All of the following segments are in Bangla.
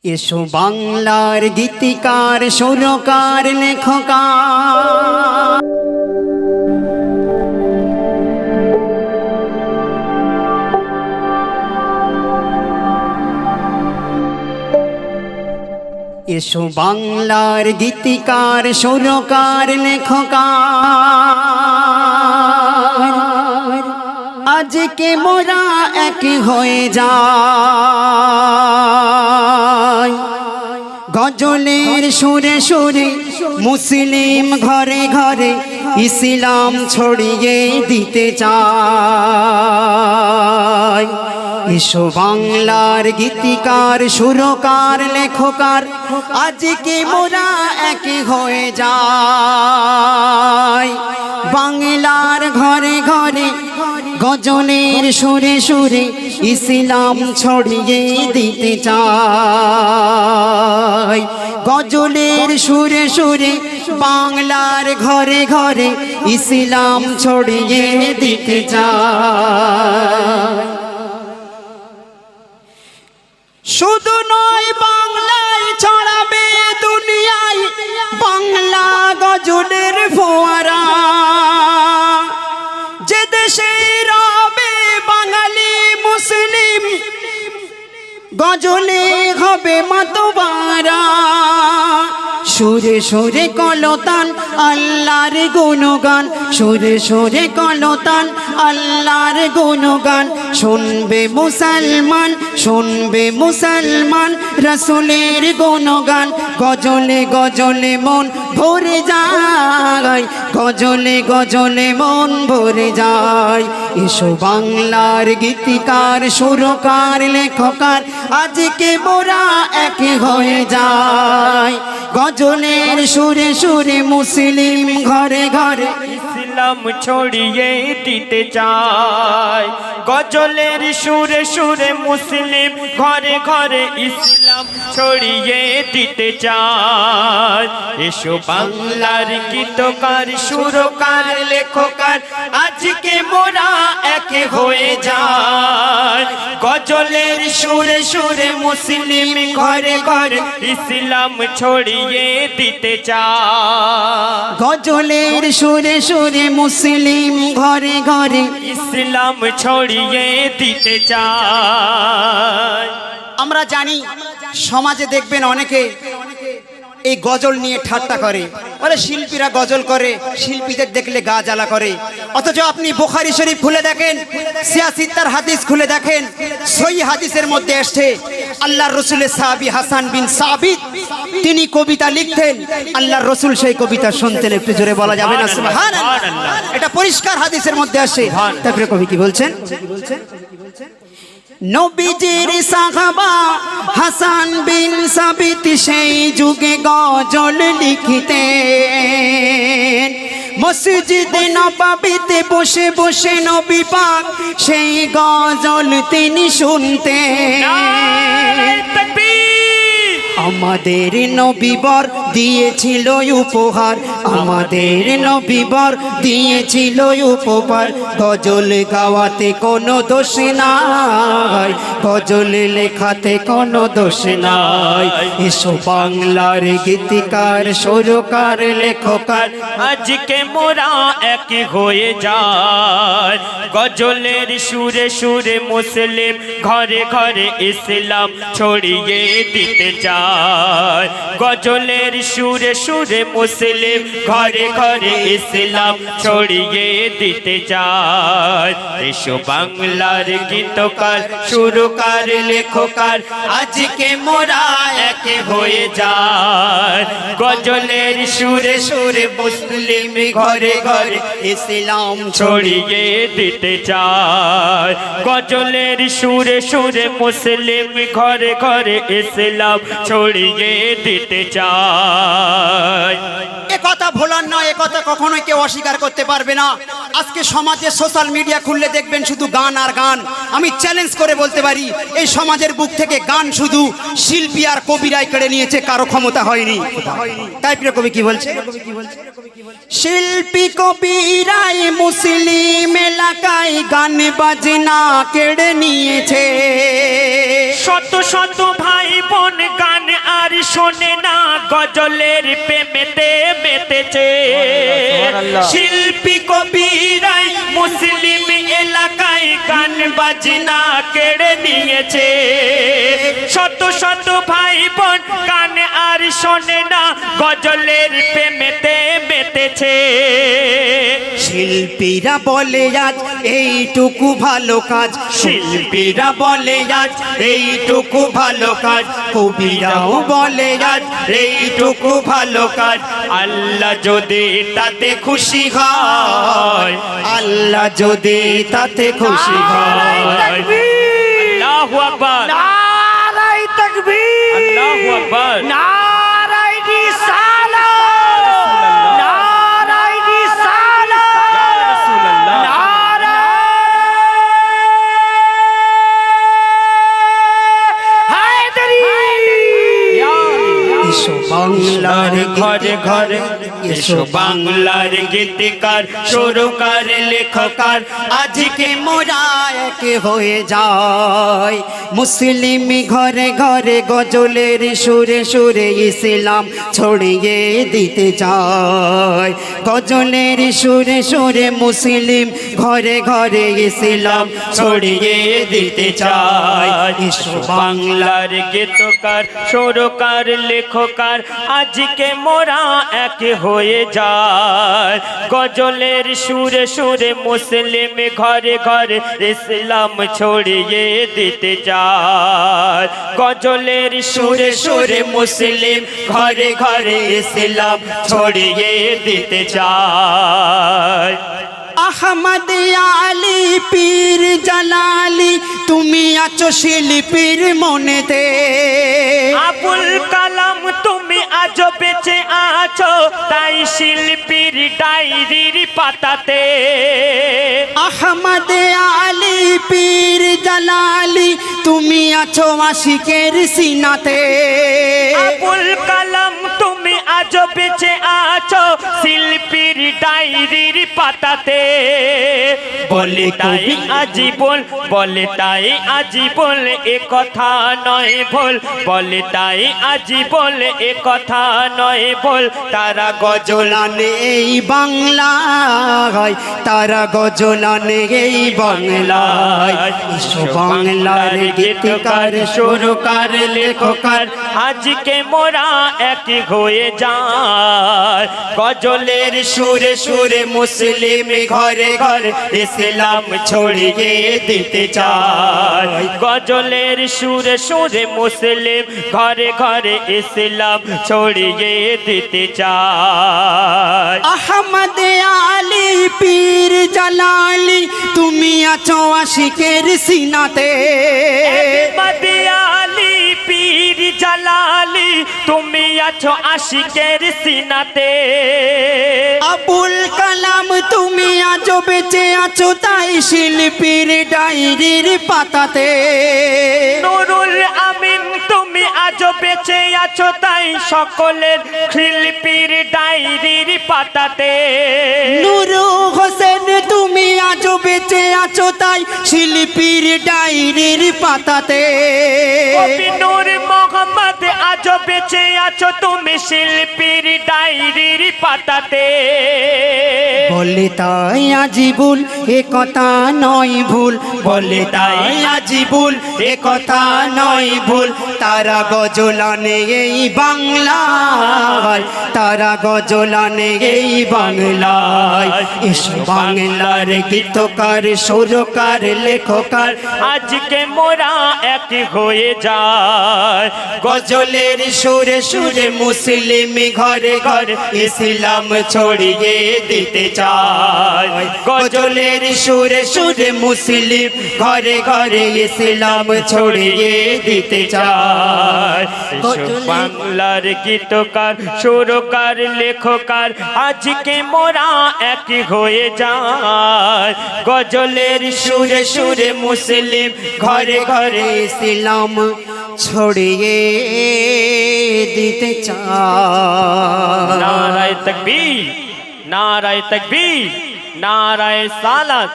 এসো বাংলার গীতিকার সুরকার লেখকার, এসো বাংলার গীতিকার সুরকার লেখকার, আজকে মোরা এক হয়ে যাই। গজলের সুরে সুরে মুসলিম ঘরে ঘরে ইসলাম ছড়িয়ে দিতে চাই। এসো বাংলার গীতিকার সুরকার লেখকার, আজকে মোরা এক হয়ে যাই। বাংলার ঘরে ঘরে গজলের সুরে সুরে ইসলাম ছড়িয়ে দিতে চাই। গজলের সুরে সুরে বাংলার ঘরে ঘরে ইসলাম ছড়িয়ে দিতে চাই। শুধু নয় বাংলায় ছড়াবে দুনিয়ায় বাংলা গজলের ফোয়ারা। যে দেশে রবে বাঙালি মুসলিম গজলে হবে মাতোয়ারা। সুরে সুরে কলতান আল্লাহর গুণগান, সুরে সুরে কলতান আল্লাহর গুণগান। শুনবে মুসলমান, শুনবে মুসলমান রাসূলের গুণগান। গজলে গজলে মন ভরে যায়, গজলে গজলে মন ভরে যায়। এসো বাংলার গীতিকার সুরকার লেখকার, আজকে মোরা এক হয়ে যায়। গজলের সুরে সুরে মুসলিম ঘরে ঘরে ইসলাম ছড়িয়ে দিতে চায়। গজলের সুরে সুরে মুসলিম ঘরে ঘরে ইসলাম ছড়িয়ে দিতে চায়। এসো বাংলার গীতকার সুরকার লেখকার, আজকে মোরা এক হয়ে যায়। গজলের সুরে সুরে মুসলিম ঘরে ঘরে ইসলাম ছড়িয়ে দিতে চায়। গজলের সুরে সুরে মুসলিম ঘরে ঘরে ইসলাম ছড়িয়ে দিতে চায়। আমরা জানি সমাজে দেখবেন অনেকে এই গজল নিয়ে ঠাট্টা করে, বলে শিল্পীরা গজল করে, শিল্পীদের দেখলে গা জ্বালা করে। অথচ আপনি বুখারী শরীফ খুলে দেখেন, সিয়াসিত্তার হাদিস খুলে দেখেন, সহিহ হাদিসের মধ্যে আসছে আল্লাহর রসুলের সাহাবী হাসান বিন সাবিত তিনি কবিতা লিখতেন, আল্লাহর রসুল সেই কবিতা শুনতেন। একটু জোরে বলা যাবে না সুবহানাল্লাহ? এটা পরিষ্কার হাদিসের মধ্যে আসে। তারপরে কবি কি বলছেন? নবীজির সাহাবা হাসান বিন সাবিত সেই যুগে গজল লিখতেন। মসজিদে নববীতে বসে বসে নবী পাক সেই গজল তিনি শুনতেন। আমাদের নবীবর দিয়েছিল উপহার, আমাদের নবীবর দিয়েছিল উপহার। গজল গাওয়াতে কোনো দোষ নাই, গজল লেখাতে কোনো দোষ নাই। এসো বাংলার গীতিকার সুরকার লেখকার, আজকে মোরা এক হয়ে যায়। গজলের সুরে সুরে মুসলিম ঘরে ঘরে ইসলাম ছড়িয়ে দিতে চায়। গজলের সুরে সুরে মুসলিম ঘরে ঘরে ইসলাম ছড়িয়ে দিতে চায়। এসো বাংলার গীতকার সুরকার লেখকার, আজকে মোরা এক হয়ে যায়। গজলের সুরে সুরে মুসলিম ঘরে ঘরে ইসলাম ছড়িয়ে দিতে চায়। গজলের সুরে সুরে মুসলিম ঘরে ঘরে ইসলাম ছড়িয়ে দিতে চায়। এ কথা ভোলার নয়, এ কথা কখনোই কেউ অস্বীকার করতে পারবে না। আজকে সমাজে সোশ্যাল মিডিয়া খুললে দেখবেন শুধু গান আর গান। আমি চ্যালেঞ্জ করে বলতে পারি এই সমাজের বুক থেকে গান শুধু শিল্পী আর কবিরাই কেড়ে নিয়েছে, কারো ক্ষমতা হয়নি। তাই প্রিয় কবি কি বলছে? শিল্পী কবিরাই মুসলিম এলাকায় গান বাজনা কেড়ে নিয়েছে। শত শত ভাই বোন গান শোনে না গজলের প্রেমেতে মেতেছে শিল্পী কবিরাই মুসলিম এলাকায় গান বাজনা কেড়ে নিয়েছে শত শত ভাই বোন গান আর শোনে না গজলের প্রেমেতে মেতেছে শিল্পীরা বলে আজ এইটুকু ভালো কাজ শিল্পীরা বলে আজ এইটুকু ভালো কাজ কবিরাও বলে আজ এইটুকু ভালো কাজ আল্লাহ যদি তাতে খুশি হয় আল্লাহ যদি তাতে খুশি হয় আল্লাহু আকবার নারায়ে তাকবীর আল্লাহু আকবার নারায়ে রিসালাত নারায়ে রিসালাত ইয়া রাসূলুল্লাহ হায়দারি এসো বাংলার ঘরে ঘরে এসো বাংলার গীতিকার সুরকার লেখকার আজকে মোরা এক হয়ে যায় মুসলিম ঘরে ঘরে গজলের সুরে সুরে ইসলাম ছড়িয়ে দিতে চায় গজলের সুরে সুরে মুসলিম ঘরে ঘরে ইসলাম ছড়িয়ে দিতে চায় এসো বাংলার গীতকার সুরকার লেখকার আজকে মোরা এক হয়ে যায় গজলের সুরে সুরে মুসলিম ঘরে ঘরে ইসলাম ছড়িয়ে দিতে যায় গজলের সুরে সুরে মুসলিম ঘরে ঘরে ইসলাম ছড়িয়ে দিতে চায় আহমদ আলী পীর জালালি তুমি আছো শিল্পীর মনেতে আবুল কালাম তুমি আজ বেঁচে আছো তাই শিল্পীর ডায়েরির পাতাতে আহমদ আলী পীর জালালি তুমি আছো আশিকের সিনাতে আবুল কালাম তুমি আজ বেঁচে আছো শিল্পীর ডায়েরির পাতাতে বলে তাই আজীবন বলে তাই আজীবন এ কথা নয় ভুল বলে তাই আজীবন এ কথা নয় ভুল তারা গজলানে এই বাংলায় তারা গজলানে এই বাংলায় এসো বাংলার গীতিকার সুরকার লেখকার আজকে মোরা এক হয়ে যায় গজলের সুরে সুরে মুসলিম ঘরে ঘরে ইসলাম ছড়িয়ে দিতে চায় গজলের সুরে সুরে মুসলিম ঘরে ঘরে ইসলাম ছড়িয়ে দিতে চায় আহমদ আলী পীর জালালি তুমি আছো আশিকের সিনাতে আহমদ আলী পীর জালালি তুমি আছো আশিকের সিনাতে আবুল কালাম তুমি আজ বেঁচে আছো তাই শিল্পীর ডায়েরির পাতাতে নুরুল আমিন তুমি আজ বেঁচে আছো তাই সকলের শিল্পীর ডায়েরির পাতাতে নূরু হোসেন তুমি আজ বেঁচে আছো তাই শিল্পীর ডায়েরির পাতাতে কবি নূর মোহাম্মদ আজ বেঁচে আছো তুমি শিল্পীর ডায়েরির পাতাতে বলে তাই আজিবুল এ কথা নয় ভুল বলে তাই আজিবুল এ কথা নয় ভুল তারা গজলানে এই বাংলায় তারা গজলানে এই বাংলায় এসো বাংলার গীতকার সুরকার লেখকার আজকে মোরা এক হয়ে যায় গজলের সুরে সুরে মুসলিম ঘরে ঘরে ইসলাম ছড়িয়ে দিতে চায় গজলের সুরে সুরে মুসলিম ঘরে ঘরে ইসলাম ছড়িয়ে দিতে চায় বাংলার গীতকার সুরকার লেখকার আজকে মোরা এক হয়ে যায় গজলের সুরে সুরে মুসলিম ঘরে ঘরে ইসলাম ছড়িয়ে দিতে চায় নারায়ে তাকবীর নারায়ে তাকবীর নারায়ে সালাত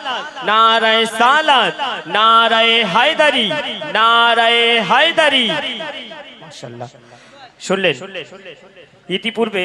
নারায়ে সালাত নারায়ে হায়দারি নারায়ে হায়দারি মাশাআল্লাহ। শুনলেন ইতিপূর্বে